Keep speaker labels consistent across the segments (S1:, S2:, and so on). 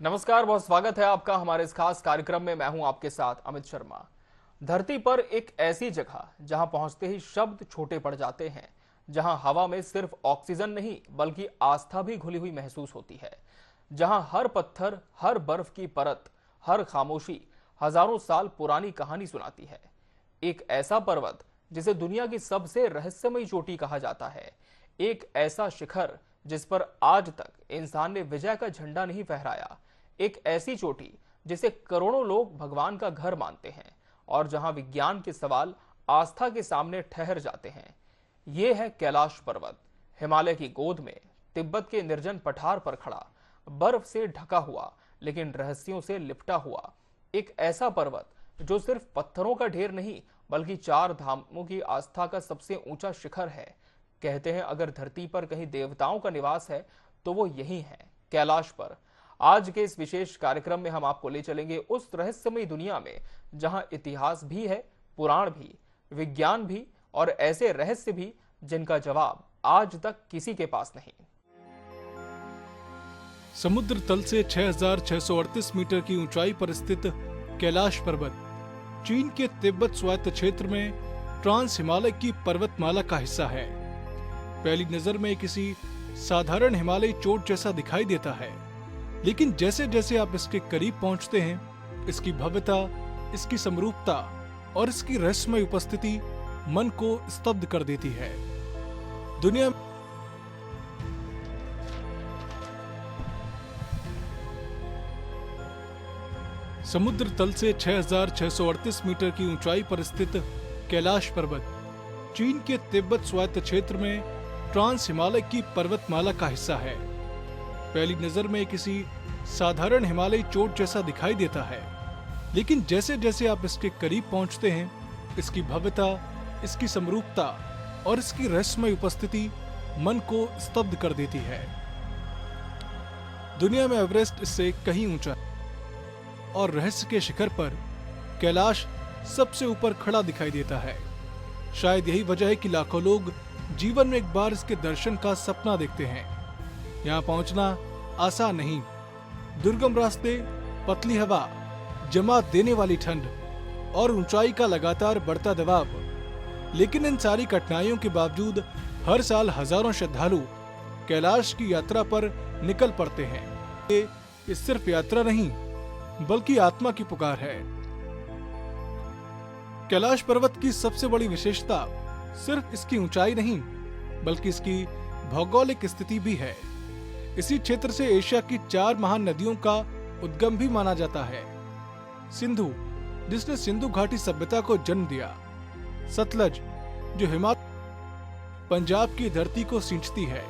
S1: नमस्कार, बहुत स्वागत है आपका हमारे इस खास कार्यक्रम में। मैं हूं आपके साथ अमित शर्मा। धरती पर एक ऐसी जगह जहां पहुंचते ही शब्द छोटे पड़ जाते हैं, जहां हवा में सिर्फ ऑक्सीजन नहीं बल्कि आस्था भी घुली हुई महसूस होती है, जहां हर पत्थर, हर बर्फ की परत, हर खामोशी हजारों साल पुरानी कहानी सुनाती है। एक ऐसा पर्वत जिसे दुनिया की सबसे रहस्यमयी चोटी कहा जाता है, एक ऐसा शिखर जिस पर आज तक इंसान ने विजय का झंडा नहीं फहराया, एक ऐसी चोटी जिसे करोड़ों लोग भगवान का घर मानते हैं और जहां विज्ञान के सवाल आस्था के सामने ठहर जाते हैं। ये है कैलाश पर्वत, हिमालय की गोद में, तिब्बत के निर्जन पठार पर खड़ा, बर्फ से ढका हुआ लेकिन रहस्यों से लिपटा हुआ एक ऐसा पर्वत जो सिर्फ पत्थरों का ढेर नहीं बल्कि चार धामों की आस्था का सबसे ऊंचा शिखर है। कहते हैं अगर धरती पर कहीं देवताओं का निवास है तो वो यही है, कैलाश पर। आज के इस विशेष कार्यक्रम में हम आपको ले चलेंगे उस रहस्यमयी दुनिया में जहां इतिहास भी है, पुराण भी, विज्ञान भी और ऐसे रहस्य भी जिनका जवाब आज तक किसी के पास नहीं।
S2: समुद्र तल से 6,638 मीटर की ऊंचाई पर स्थित कैलाश पर्वत चीन के तिब्बत स्वायत्त क्षेत्र में ट्रांस हिमालय की पर्वतमाला का हिस्सा है। पहली नजर में किसी साधारण हिमालयी चोट जैसा दिखाई देता है, लेकिन जैसे जैसे आप इसके करीब पहुंचते हैं, इसकी भव्यता, इसकी समरूपता और इसकी रहस्यमय उपस्थिति मन को स्तब्ध कर देती है। दुनिया समुद्र तल से 6,638 मीटर की ऊंचाई पर स्थित कैलाश पर्वत चीन के तिब्बत स्वायत्त क्षेत्र में ट्रांस हिमालय की पर्वतमाला का हिस्सा है। पहली नजर में किसी साधारण हिमालयी चोट जैसा दिखाई देता है, लेकिन जैसे जैसे आप इसके करीब पहुंचते हैं, इसकी भव्यता, इसकी समरूपता और इसकी रहस्यमय उपस्थिति मन को स्तब्ध कर देती है। दुनिया में एवरेस्ट इससे कहीं ऊंचा है और रहस्य के शिखर पर कैलाश सबसे ऊपर खड़ा दिखाई देता है। शायद यही वजह है कि लाखों लोग जीवन में एक बार इसके दर्शन का सपना देखते हैं। यहाँ पहुंचना आसान नहीं, दुर्गम रास्ते, पतली हवा, जमा देने वाली ठंड और ऊंचाई का लगातार बढ़ता दबाव। लेकिन इन सारी कठिनाइयों के बावजूद हर साल हजारों श्रद्धालु कैलाश की यात्रा पर निकल पड़ते हैं। ये सिर्फ यात्रा नहीं बल्कि आत्मा की पुकार है। कैलाश पर्वत की सबसे बड़ी विशेषता सिर्फ इसकी ऊंचाई नहीं बल्कि इसकी भौगोलिक स्थिति भी है। इसी क्षेत्र से एशिया की 4 महान नदियों का उद्गम भी माना जाता है। सिंधु, जिसने सिंधु घाटी सभ्यता को जन्म दिया, सतलज, जो हिमालय पंजाब की धरती को सींचती है,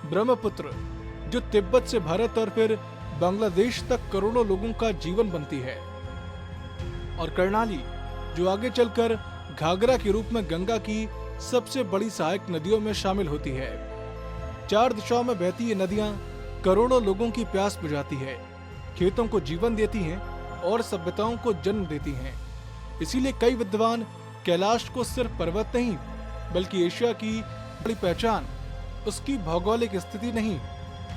S2: ब्रह्मपुत्र, जो तिब्बत से भारत और फिर बांग्लादेश तक करोड़ों लोगों का जीवन बनती है, और कर्णाली, जो आगे चलकर घाघरा के रूप में गंगा की सबसे बड़ी सहायक नदियों में शामिल होती है। 4 दिशाओं में बहती ये नदियां करोड़ों लोगों की प्यास बुझाती है, खेतों को जीवन देती हैं और सभ्यताओं को जन्म देती हैं। इसीलिए कई विद्वान कैलाश को सिर्फ पर्वत नहीं बल्कि एशिया की बड़ी पहचान उसकी भौगोलिक स्थिति नहीं,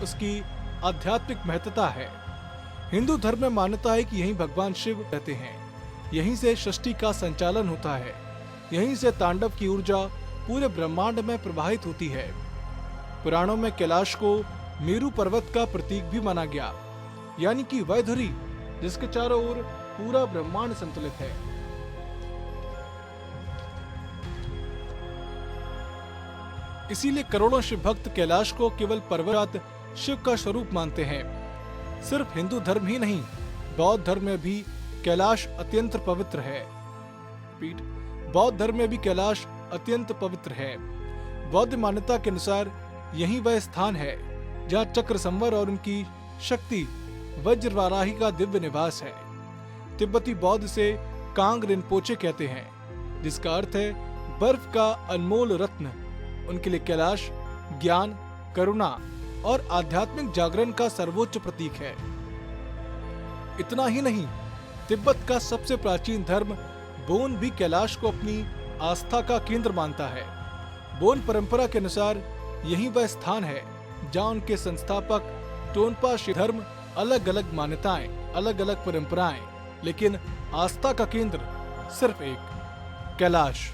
S2: उसकी आध्यात्मिक महत्ता है। हिंदू धर्म में मान्यता है कि यहीं भगवान शिव रहते हैं, यहीं से सृष्टि का संचालन होता है, यहीं से तांडव की ऊर्जा पूरे ब्रह्मांड में प्रवाहित होती है। पुराणों में कैलाश को मेरू पर्वत का प्रतीक भी माना गया, यानी कि वह धुरी जिसके चारों ओर पूरा ब्रह्मांड संतुलित है। इसीलिए करोड़ों शिव भक्त कैलाश को केवल पर्वत शिव का स्वरूप मानते हैं। सिर्फ हिंदू धर्म ही नहीं, बौद्ध धर्म में भी कैलाश अत्यंत पवित्र है। बौद्ध धर्म में भी कैलाश अत्यंत पवित्र है। बौद्ध मान्यता के अनुसार यही वह स्थान है जहाँ चक्र संवर और उनकी शक्ति वज्रवाराही का दिव्य निवास है। तिब्बती बौद्ध से कांग रिनपोचे कहते हैं, जिसका अर्थ है बर्फ का अनमोल रत्न। उनके लिए कैलाश ज्ञान, करुणा और आध्यात्मिक जागरण का सर्वोच्च प्रतीक है। इतना ही नहीं, तिब्बत का सबसे प्राचीन धर्म बोन भी कैलाश को अपनी आस्था का केंद्र मानता है। बोन परंपरा के अनुसार यही वह स्थान है जहाँ उनके संस्थापक टोन्पा शिव धर्म अलग अलग मान्यताएं, अलग अलग परंपराएं, लेकिन आस्था का केंद्र सिर्फ एक, कैलाश।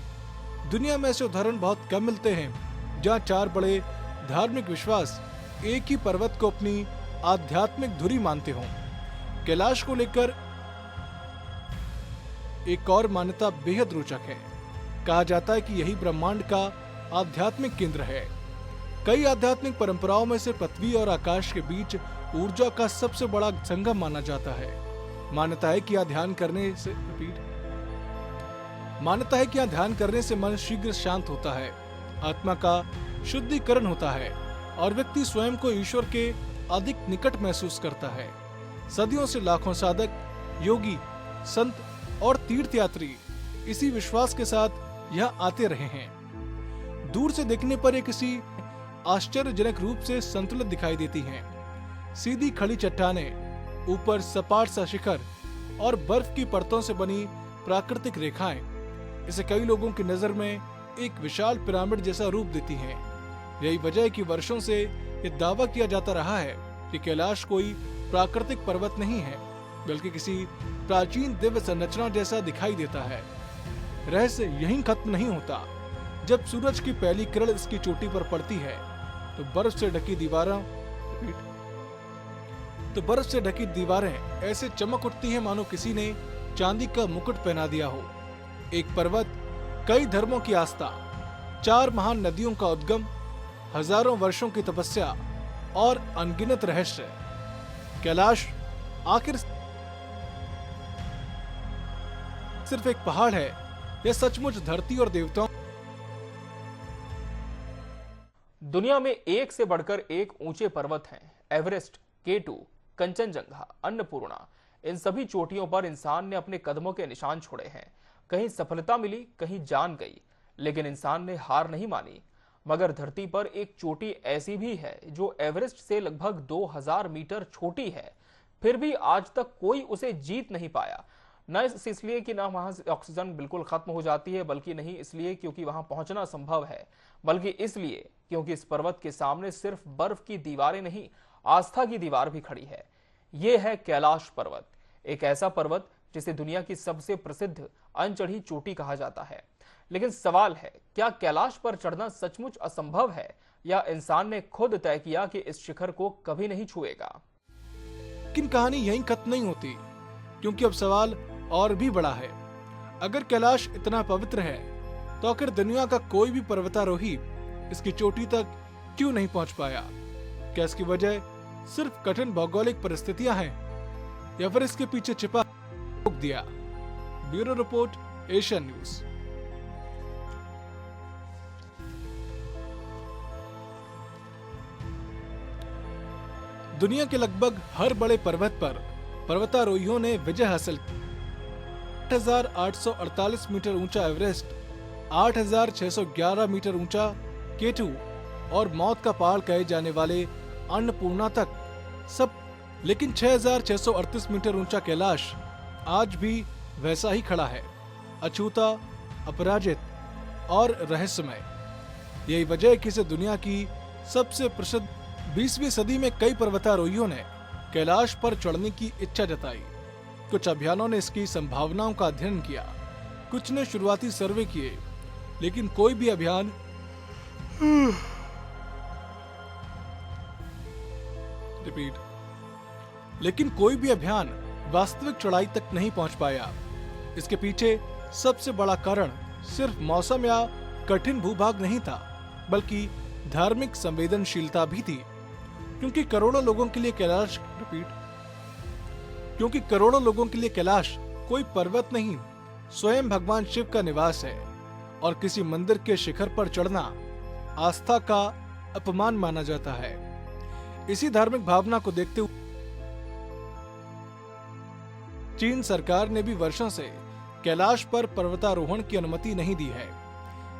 S2: दुनिया में ऐसे उदाहरण बहुत कम मिलते हैं जहां चार बड़े धार्मिक विश्वास एक ही पर्वत को अपनी आध्यात्मिक धुरी मानते हों। कैलाश को लेकर एक और मान्यता बेहद रोचक है। कहा जाता है कि यही ब्रह्मांड का आध्यात्मिक केंद्र है। कई आध्यात्मिक परंपराओं में से पृथ्वी और आकाश के बीच ऊर्जा का सबसे बड़ा संगम माना जाता है। मान्यता है कि यहाँ ध्यान करने से मन शीघ्र शांत होता है, आत्मा का शुद्धिकरण होता है और व्यक्ति स्वयं को ईश्वर के अधिक निकट महसूस करता है। सदियों से लाखों साधक, योगी, संत और तीर्थयात्री इसी विश्वास के साथ यहाँ आते रहे हैं। दूर से देखने पर ये किसी आश्चर्यजनक रूप से संतुलित दिखाई देती हैं। सीधी खड़ी चट्टानें, ऊपर सपाट सा शिखर और बर्फ की परतों से बनी प्राकृतिक रेखाएं इसे कई लोगों की नजर में एक विशाल पिरामिड जैसा रूप देती हैं। यही वजह है कि वर्षों से ये दावा किया जाता रहा है कि कैलाश कोई प्राकृतिक पर्वत नहीं है, बल्कि किसी प्राचीन दिव्य संरचना जैसा दिखाई देता है। रहस्य यहीं खत्म नहीं होता। जब सूरज की पहली किरण इसकी चोटी पर पड़ती है तो बर्फ से ढकी दीवारें ऐसे चमक उठती हैं मानो किसी ने चांदी का मुकुट पहना दिया हो। एक पर्वत, कई धर्मों की आस्था, चार महान नदियों का उद्गम, हजारों वर्षों की तपस्या और अनगिनत रहस्य। कैलाश आखिर सिर्फ एक पहाड़ है या सचमुच धरती और देवताओं?
S1: दुनिया में एक से बढ़कर एक ऊंचे पर्वत हैं। एवरेस्ट, K2, कंचनजंगा, अन्नपूर्णा, इन सभी चोटियों पर इंसान ने अपने कदमों के निशान छोड़े हैं। कहीं सफलता मिली, कहीं जान गई, लेकिन इंसान ने हार नहीं मानी। मगर धरती पर एक चोटी ऐसी भी है जो एवरेस्ट से लगभग 2000 मीटर छोटी है, फिर भी आज तक कोई उसे जीत नहीं पाया। न इसलिए कि ना वहां ऑक्सीजन बिल्कुल खत्म हो जाती है, बल्कि नहीं इसलिए क्योंकि वहां पहुंचना संभव है, बल्कि इसलिए क्योंकि इस पर्वत के सामने सिर्फ बर्फ की दीवारें नहीं, आस्था की दीवार भी खड़ी है। ये है कैलाश पर्वत, एक ऐसा पर्वत जिसे दुनिया की सबसे प्रसिद्ध अनचढ़ी चोटी कहा जाता है। लेकिन सवाल है, क्या कैलाश पर चढ़ना सचमुच असंभव है या इंसान ने खुद तय किया कि इस शिखर को कभी नहीं छुएगा?
S2: लेकिन कहानी यहीं खत्म नहीं होती, क्योंकि अब सवाल और भी बड़ा है। अगर कैलाश इतना पवित्र है तो आखिर दुनिया का कोई भी पर्वतारोही इसकी चोटी तक क्यों नहीं पहुंच पाया? क्या इसकी वजह सिर्फ कठिन भौगोलिक परिस्थितियां हैं या फिर इसके पीछे छिपा रोक दिया? Bureau report, Asian news. दुनिया के लगभग हर बड़े पर्वत पर पर्वतारोहियों ने विजय हासिल की। 8,848 मीटर ऊंचा एवरेस्ट, 8,611 मीटर ऊंचा K2 और मौत का पहाड़ कहे जाने वाले अन्नपूर्णा तक सब, लेकिन 6,638 मीटर ऊंचा कैलाश आज भी वैसा ही खड़ा है, अछूता, अपराजित और रहस्यमय। यही वजह है कि इसे दुनिया की सबसे प्रसिद्ध 20वीं सदी में कई पर्वतारोहियों ने कैलाश पर चढ़ने की इच्छा जताई। कुछ अभियानों ने इसकी संभावनाओं का अध्ययन किया, कुछ ने शुरुआती सर्वे किए, लेकिन कोई भी अभियान वास्तविक चढ़ाई तक नहीं पहुंच पाया। इसके पीछे सबसे बड़ा कारण सिर्फ मौसम या कठिन भूभाग नहीं था, बल्कि धार्मिक संवेदनशीलता भी थी। क्योंकि करोड़ों लोगों के लिए कैलाश कोई पर्वत नहीं, स्वयं भगवान शिव का निवास है और किसी मंदिर के शिखर पर चढ़ना आस्था का अपमान माना जाता है। इसी धार्मिक भावना को देखते हुए चीन सरकार ने भी वर्षों से कैलाश पर पर्वतारोहण की अनुमति नहीं दी है।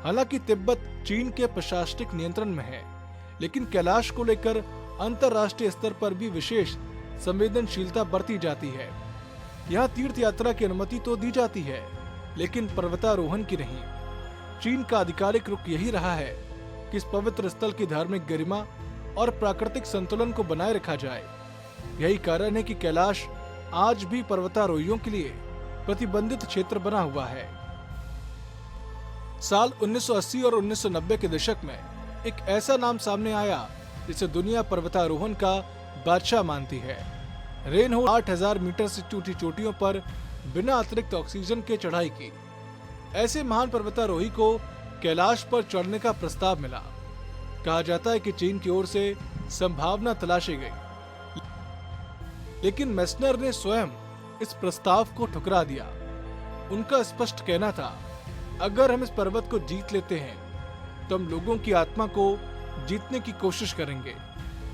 S2: हालांकि तिब्बत चीन के प्रशासनिक नियंत्रण में है, लेकिन कैलाश को लेकर अंतरराष्ट्रीय स्तर पर भी विशेष संवेदनशीलता बरती जाती है। यहाँ तीर्थ यात्रा की अनुमति तो दी जाती है, लेकिन पर्वतारोहण की नहीं। चीन का आधिकारिक रुख यही रहा है कि इस पवित्र स्थल की धार्मिक गरिमा और प्राकृतिक संतुलन को बनाए रखा जाए। यही कारण है कि कैलाश आज भी पर्वतारोहियों के लिए प्रतिबंधित क्षेत्र बना हुआ है। साल 1980 और 1990 के दशक में एक ऐसा नाम सामने आया जिसे दुनिया पर्वतारोहण का बादशाह मानती है। रेनहोल्ड 8000 मीटर से ऊंची चोटियों पर बिना अतिरिक्त ऑक्सीजन के चढ़ाई की। ऐसे महान पर्वतारोही को कैलाश पर चढ़ने का प्रस्ताव मिला। कहा जाता है कि चीन की ओर से संभावना तलाशी गई, लेकिन मेस्नर ने स्वयं इस प्रस्ताव को ठुकरा दिया। उनका स्पष्ट कहना था, अगर हम इस पर्वत को जीत लेते हैं तो हम लोगों की आत्मा को जीतने की कोशिश करेंगे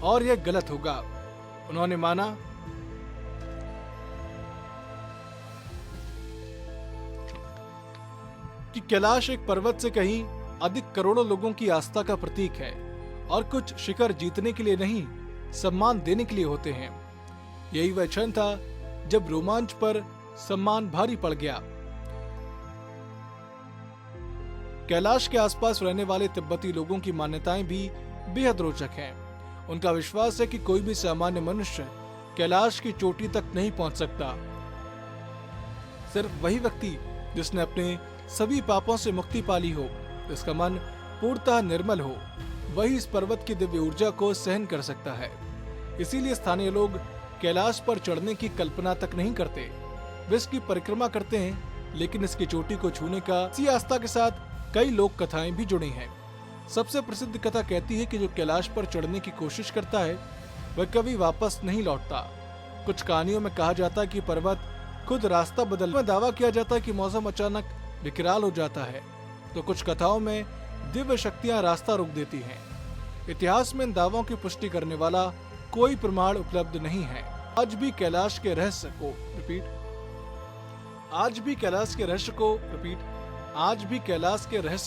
S2: और यह गलत होगा। उन्होंने माना कि कैलाश एक पर्वत से कहीं अधिक करोड़ों लोगों की आस्था का प्रतीक है और कुछ शिखर जीतने के लिए नहीं, सम्मान देने के लिए होते हैं। यही वह क्षण था जब रोमांच पर सम्मान भारी पड़ गया। कैलाश के आसपास रहने वाले तिब्बती लोगों की मान्यताएं भी बेहद रोचक हैं। उनका विश्वास है कि कोई भी सामान्य मनुष्य कैलाश की चोटी तक नहीं पहुंच सकता। सिर्फ वही व्यक्ति जिसने अपने सभी पापों से मुक्ति पाली हो, जिसका मन पूर्णतः निर्मल हो, वही इस पर्वत की दिव्य ऊर्जा को सहन कर सकता है। इसीलिए स्थानीय लोग कैलाश पर चढ़ने की कल्पना तक नहीं करते। वे इसकी परिक्रमा करते हैं, लेकिन इसकी चोटी को छूने का इसी आस्था के साथ कई लोक कथाएं भी जुड़ी हैं। सबसे प्रसिद्ध कथा कहती है कि जो कैलाश पर चढ़ने की कोशिश करता है वह कभी वापस नहीं लौटता। कुछ कहानियों में कहा जाता है कि पर्वत खुद रास्ता बदलने में दावा किया जाता है कि मौसम अचानक विकराल हो जाता है, तो कुछ कथाओं में दिव्य शक्तियां रास्ता रोक देती हैं। इतिहास में इन दावों की पुष्टि करने वाला कोई प्रमाण उपलब्ध नहीं है। आज भी कैलाश के रहस्य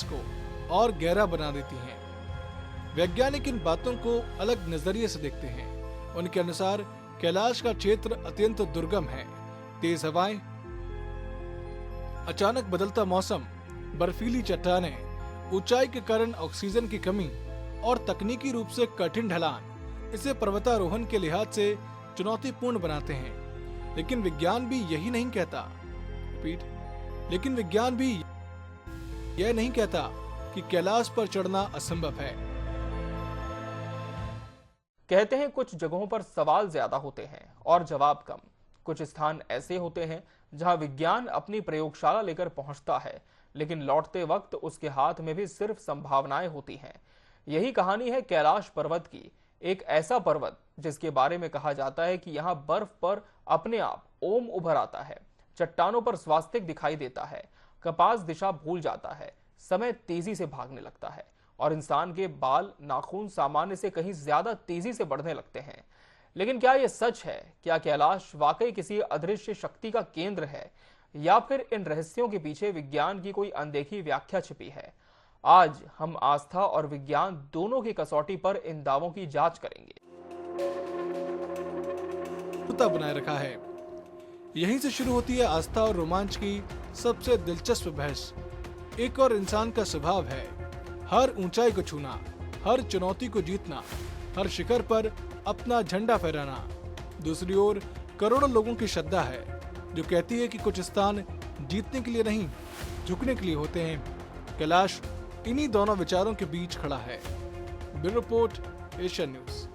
S2: को और गहरा बना देती हैं। वैज्ञानिक इन बातों को अलग नजरिए से देखते हैं। उनके अनुसार कैलाश का क्षेत्र अत्यंत दुर्गम है। तेज हवाएं, अचानक बदलता मौसम, बर्फीली चट्टानें, ऊंचाई के कारण ऑक्सीजन की कमी और तकनीकी रूप से कठिन ढलान इसे पर्वतारोहण के लिहाज से चुनौतीपूर्ण बनाते हैं। लेकिन विज्ञान भी यह नहीं कहता कि कैलाश पर चढ़ना असंभव है।
S1: कहते हैं कुछ जगहों पर सवाल ज्यादा होते हैं और जवाब कम। कुछ स्थान ऐसे होते हैं जहां विज्ञान अपनी प्रयोगशाला लेकर पहुंचता है, लेकिन लौटते वक्त उसके हाथ में भी सिर्फ संभावनाएं होती हैं। यही कहानी है कैलाश पर्वत की। एक ऐसा पर्वत जिसके बारे में कहा जाता है कि यहाँ बर्फ पर अपने आप ओम उभर आता है, चट्टानों पर स्वास्तिक दिखाई देता है, कपास दिशा भूल जाता है, समय तेजी से भागने लगता है और इंसान के बाल नाखून सामान्य से कहीं ज्यादा तेजी से बढ़ने लगते हैं। लेकिन क्या यह सच है? क्या कैलाश वाकई किसी अदृश्य शक्ति का केंद्र है, या फिर इन रहस्यों के पीछे विज्ञान की कोई अनदेखी व्याख्या छिपी है? आज हम आस्था और विज्ञान दोनों की कसौटी पर इन दावों की जांच करेंगे।
S2: बनाए रखा है। यहीं से शुरू होती है आस्था और रोमांच की सबसे दिलचस्प बहस। एक और इंसान का स्वभाव है हर ऊंचाई को छूना, हर चुनौती को जीतना, हर शिखर पर अपना झंडा फहराना। दूसरी ओर करोड़ों लोगों की श्रद्धा है जो कहती है कि कुछ स्थान जीतने के लिए नहीं, झुकने के लिए होते हैं। कैलाश इन्हीं दोनों विचारों के बीच खड़ा है। Bureau report, Asian news.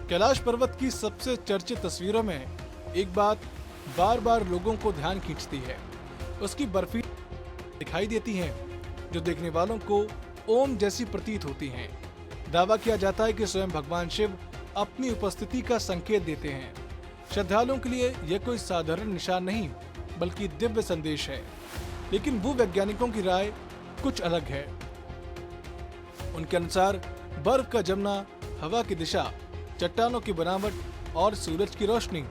S2: Kailash पर्वत की सबसे चर्चित तस्वीरों में एक बात बार बार लोगों को ध्यान खींचती है। उसकी बर्फी दिखाई देती हैं जो देखने वालों को ओम जैसी प्रतीत होती हैं। दावा किया जाता है कि स्वयं भगवान शिव अपनी उपस्थिति का संकेत देते हैं। श्रद्धालुओं के लिए यह कोई साधारण निशान नहीं, बल्कि दिव्य संदेश है। लेकिन भूवैज्ञानिकों की राय कुछ अलग है। उनके अनुसार बर्फ का जमना, हवा की दिशा, चट्टानों की बनावट और सूरज की रोशनी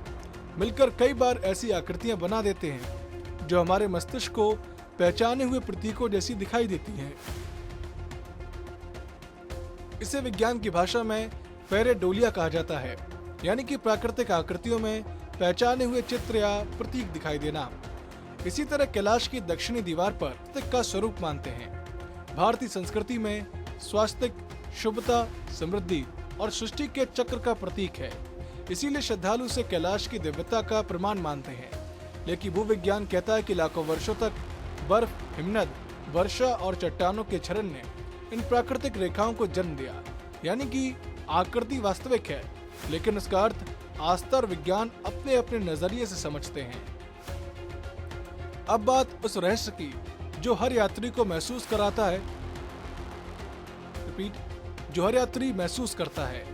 S2: मिलकर कई बार ऐसी आकृतियां बना देते हैं जो हमारे मस्तिष्क को पहचाने हुए प्रतीकों जैसी दिखाई देती हैं। इसे विज्ञान की भाषा में पैरेडोलिया कहा जाता है, यानी कि प्राकृतिक आकृतियों में पहचाने हुए चित्र या प्रतीक दिखाई देना। इसी तरह कैलाश की दक्षिणी दीवार पर प्रतीक का स्वरूप मानते हैं। भारतीय संस्कृति में स्वास्तिक, शुभता, समृद्धि और सृष्टि के चक्र का प्रतीक है। इसीलिए श्रद्धालु इसे कैलाश की दिव्यता का प्रमाण मानते हैं। लेकिन भूविज्ञान कहता है कि लाखों वर्षों तक बर्फ, हिमनद, वर्षा और चट्टानों के क्षरण ने इन प्राकृतिक रेखाओं को जन्म दिया। यानी कि आकृति वास्तविक है, लेकिन उसका अर्थ आस्था और विज्ञान अपने अपने नजरिए से समझते हैं। अब बात उस रहस्य की जो हर यात्री को महसूस कराता है, जो हर यात्री महसूस करता है।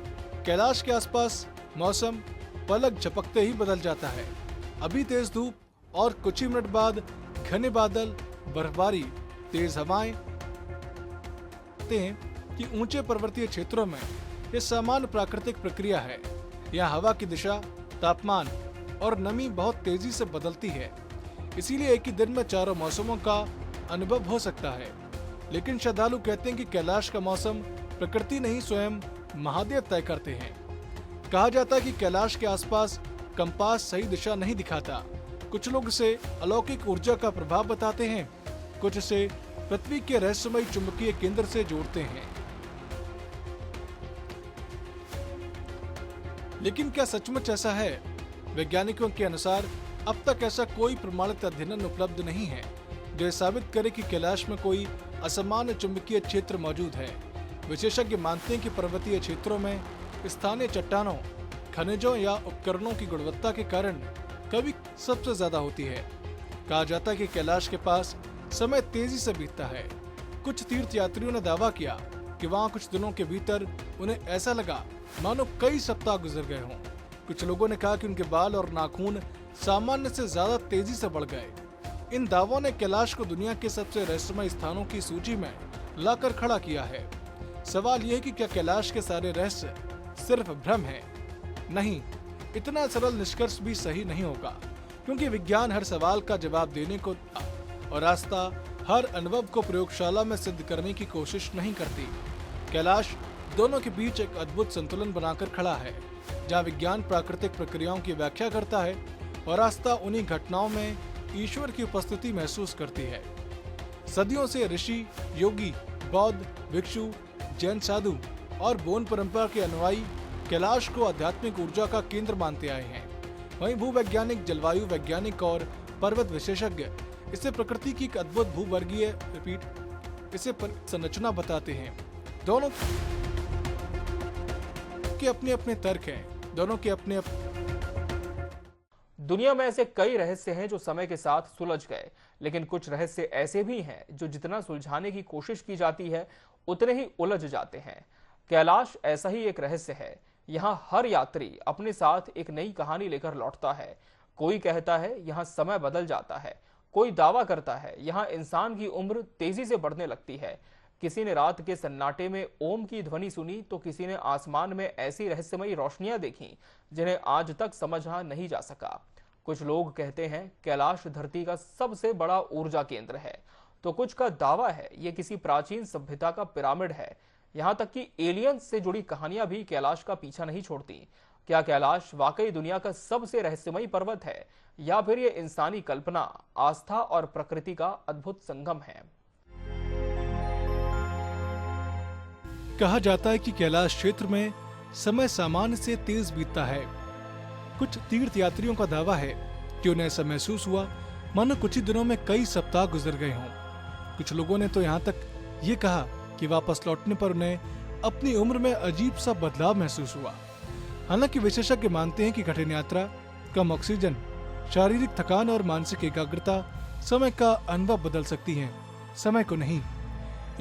S2: कैलाश के आसपास मौसम पलक झपकते ही बदल जाता है। अभी तेज धूप और कुछ ही मिनट बाद घने बादल, बर्फबारी, तेज हवाएं कि ऊंचे पर्वतीय क्षेत्रों में यह सामान्य प्राकृतिक प्रक्रिया है। यहाँ हवा की दिशा, तापमान और नमी बहुत तेजी से बदलती है। इसीलिए एक ही दिन में चारों मौसमों का अनुभव हो सकता है। लेकिन श्रद्धालु कहते हैं कि कैलाश का मौसम प्रकृति नहीं, स्वयं महादेव तय करते हैं। कहा जाता है कि कैलाश के आसपास कंपास सही दिशा नहीं दिखाता। कुछ लोग इसे अलौकिक ऊर्जा का प्रभाव बताते हैं, कुछ इसे पृथ्वी के रहस्यमयी चुंबकीय केंद्र से जोड़ते हैं। लेकिन क्या सचमुच ऐसा है? वैज्ञानिकों के अनुसार अब तक ऐसा कोई प्रमाणित अध्ययन उपलब्ध नहीं है जो साबित करे कि कैलाश में कोई असामान्य चुंबकीय क्षेत्र मौजूद है। विशेषज्ञ मानते हैं कि पर्वतीय क्षेत्रों में स्थानीय चट्टानों, खनिजों या उपकरणों की गुणवत्ता के कारण कभी सबसे ज्यादा होती है। कहा जाता है कि कैलाश के पास समय तेजी से बीतता है। कुछ तीर्थ यात्रियों ने दावा किया कि वहाँ कुछ दिनों के भीतर उन्हें ऐसा लगा मानो कई सप्ताह गुजर गए हों। कुछ लोगों ने कहा कि उनके बाल और नाखून सामान्य से ज्यादा तेजी से बढ़ गए। इन दावों ने कैलाश को दुनिया के सबसे रहस्यमय स्थानों की सूची में लाकर खड़ा किया है। सवाल यह है कि क्या कैलाश के सारे रहस्य सिर्फ भ्रम है? नहीं, इतना सरल निष्कर्ष भी सही नहीं होगा, क्योंकि विज्ञान हर सवाल का जवाब देने को और आस्था हर अनुभव को प्रयोगशाला में सिद्ध करने की कोशिश नहीं करती। कैलाश दोनों के बीच एक अद्भुत संतुलन बनाकर खड़ा है, जहाँ विज्ञान प्राकृतिक प्रक्रियाओं की व्याख्या करता है और आस्था उन्हीं घटनाओं में ईश्वर की उपस्थिति महसूस करती है। सदियों से ऋषि, योगी, बौद्ध, भिक्षु, जैन साधु और बोन परंपरा के अनुयायी कैलाश को आध्यात्मिक ऊर्जा का केंद्र मानते आए हैं। वहीं भूवैज्ञानिक, जलवायु वैज्ञानिक और पर्वत विशेषज्ञ इसे प्रकृति की एक अद्भुत भूवर्गीय इसे संरचना बताते हैं। दोनों के अपने अपने तर्क हैं, दोनों के अपने
S1: दुनिया में ऐसे कई रहस्य हैं जो समय के साथ सुलझ गए, लेकिन कुछ रहस्य ऐसे भी हैं जो जितना सुलझाने की कोशिश की जाती है उतने ही उलझ जाते हैं। कैलाश ऐसा ही एक रहस्य है। यहाँ हर यात्री अपने साथ एक नई कहानी लेकर लौटता है। कोई कहता है यहाँ समय बदल जाता है, कोई दावा करता है यहाँ इंसान की उम्र तेजी से बढ़ने लगती है। किसी ने रात के सन्नाटे में ओम की ध्वनि सुनी तो किसी ने आसमान में ऐसी रहस्यमयी रोशनियां देखी जिन्हें आज तक समझा नहीं जा सका। कुछ लोग कहते हैं कैलाश धरती का सबसे बड़ा ऊर्जा केंद्र है, तो कुछ का दावा है ये किसी प्राचीन सभ्यता का पिरामिड है। यहाँ तक कि एलियंस से जुड़ी कहानियां भी कैलाश का पीछा नहीं छोड़ती। क्या कैलाश वाकई दुनिया का सबसे रहस्यमयी पर्वत है, या फिर ये इंसानी कल्पना, आस्था और प्रकृति का अद्भुत संगम है?
S2: कहा जाता है कि कैलाश क्षेत्र में समय सामान्य से तेज बीतता है। कुछ तीर्थ यात्रियों का दावा है कि उन्हें ऐसा महसूस हुआ मानो कुछ ही दिनों में कई सप्ताह गुजर गए हों। कुछ लोगों ने तो यहाँ तक ये कहा कि वापस लौटने पर उन्हें अपनी उम्र में अजीब सा बदलाव महसूस हुआ। हालांकि विशेषज्ञ मानते हैं कि कठिन यात्रा, कम ऑक्सीजन, शारीरिक थकान और मानसिक एकाग्रता समय का अनुभव बदल सकती हैं, समय को नहीं।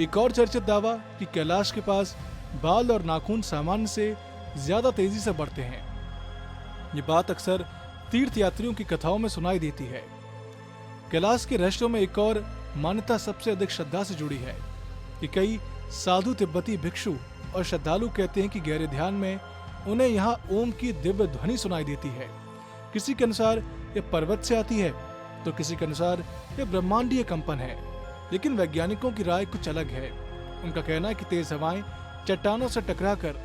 S2: एक और चर्चित दावा कि कैलाश के पास बाल और नाखून सामान्य से ज्यादा तेजी से बढ़ते हैं। ये बात अक्सर तीर्थ यात्रियों की कथाओं में सुनाई देती है। कैलाश के रहस्यों में एक और मान्यता सबसे अधिक श्रद्धा से जुड़ी है कि कई साधु, तिब्बती भिक्षु और श्रद्धालु कहते हैं कि गहरे ध्यान में उन्हें यहाँ ओम की दिव्य ध्वनि सुनाई देती है। किसी के अनुसार यह पर्वत से आती है, तो किसी के अनुसार यह ब्रह्मांडीय कंपन है। लेकिन वैज्ञानिकों की राय कुछ अलग है। उनका कहना है कि तेज हवाएं चट्टानों से टकराकर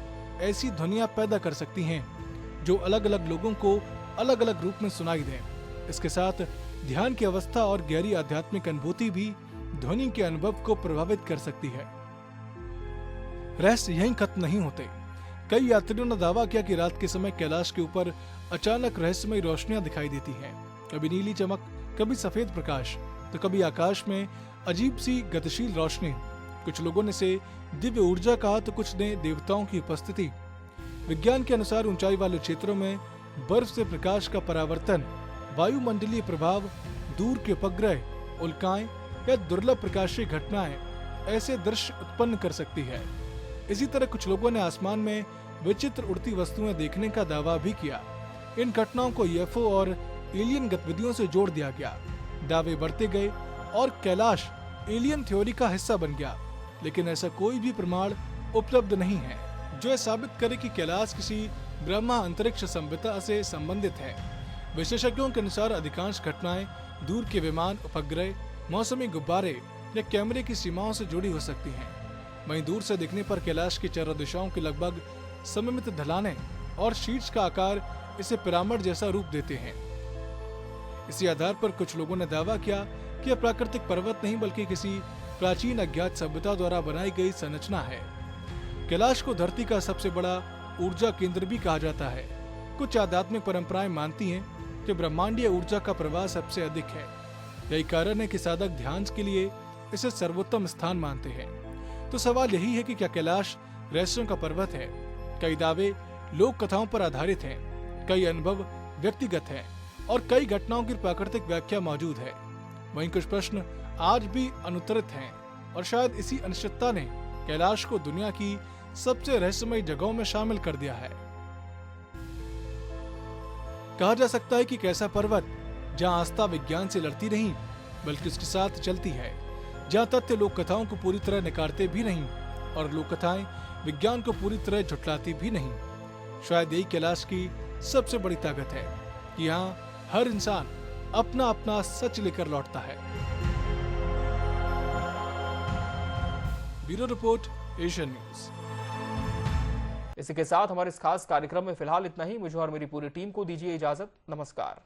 S2: ऐसी ध्वनियां पैदा कर सकती हैं जो अलग अलग लोगों को अलग अलग रूप में सुनाई दें। इसके साथ ध्यान की अवस्था और गहरी आध्यात्मिक अनुभूति भी ध्वनि के अनुभव को प्रभावित कर सकती है। रहस्य यहीं खत्म नहीं होते। कई यात्रियों ने दावा किया कि रात के समय कैलाश के ऊपर अचानक रहस्यमयी रोशनियां दिखाई देती हैं। कभी नीली चमक, कभी सफेद प्रकाश, तो कभी आकाश में अजीब सी गतिशील रोशनी। कुछ लोगों ने इसे दिव्य ऊर्जा कहा तो कुछ ने देवताओं की उपस्थिति। विज्ञान के अनुसार ऊंचाई वाले क्षेत्रों में बर्फ से प्रकाश का परावर्तन, वायुमंडलीय प्रभाव, दूर के उपग्रह, उल्काएं या दुर्लभ प्रकाशीय घटनाएं ऐसे दृश्य उत्पन्न कर सकती है। इसी तरह कुछ लोगों ने आसमान में विचित्र उड़ती वस्तुएं देखने का दावा भी किया। इन घटनाओं को यूएफओ और एलियन गतिविधियों से जोड़ दिया गया। दावे बढ़ते गए और कैलाश एलियन थ्योरी का हिस्सा बन गया, लेकिन ऐसा कोई भी प्रमाण उपलब्ध नहीं है जो यह साबित करे कि कैलाश किसी ब्रह्मा अंतरिक्ष संहिता से संबंधित है। विशेषज्ञों के अनुसार अधिकांश घटनाएं दूर के विमान, उपग्रह, मौसमी गुब्बारे या कैमरे की सीमाओं से जुड़ी हो सकती हैं। वहीं दूर से देखने पर कैलाश की चारों दिशाओं के लगभग सममित ढलानें और शीर्ष का आकार इसे पिरामिड जैसा रूप देते हैं। इसी आधार पर कुछ लोगों ने दावा किया कि यह प्राकृतिक पर्वत नहीं बल्कि किसी प्राचीन अज्ञात सभ्यता द्वारा बनाई गई संरचना है। कैलाश को धरती का सबसे बड़ा ऊर्जा केंद्र भी कहा जाता है। कुछ आध्यात्मिक परंपराएं मानती हैं कि ब्रह्मांडीय ऊर्जा का प्रवाह सबसे अधिक है। यही कारण है कि साधक ध्यान के लिए इसे सर्वोत्तम स्थान मानते हैं। तो सवाल यही है कि क्या कैलाश रहस्यों का पर्वत है? कई दावे लोक कथाओं पर आधारित हैं, कई अनुभव व्यक्तिगत हैं और कई घटनाओं की प्राकृतिक व्याख्या मौजूद है। वहीं कुछ प्रश्न आज भी अनुत्तरित हैं और शायद इसी अनिश्चितता ने कैलाश को दुनिया की सबसे रहस्यमयी जगहों में शामिल कर दिया है। कहा जा सकता है कि एक ऐसा पर्वत जहां आस्था विज्ञान से लड़ती नहीं बल्कि उसके साथ चलती है, जहां तथ्य लोक कथाओं को पूरी तरह नकारते भी नहीं और लोक कथाएं विज्ञान को पूरी तरह झुठलाती भी नहीं। शायद यही कैलाश की सबसे बड़ी ताकत है कि यहाँ हर इंसान अपना अपना सच लेकर लौटता है। Bureau report, Asian news.
S1: इसी के साथ हमारे इस खास कार्यक्रम में फिलहाल इतना ही। मुझे और मेरी पूरी टीम को दीजिए इजाजत। नमस्कार।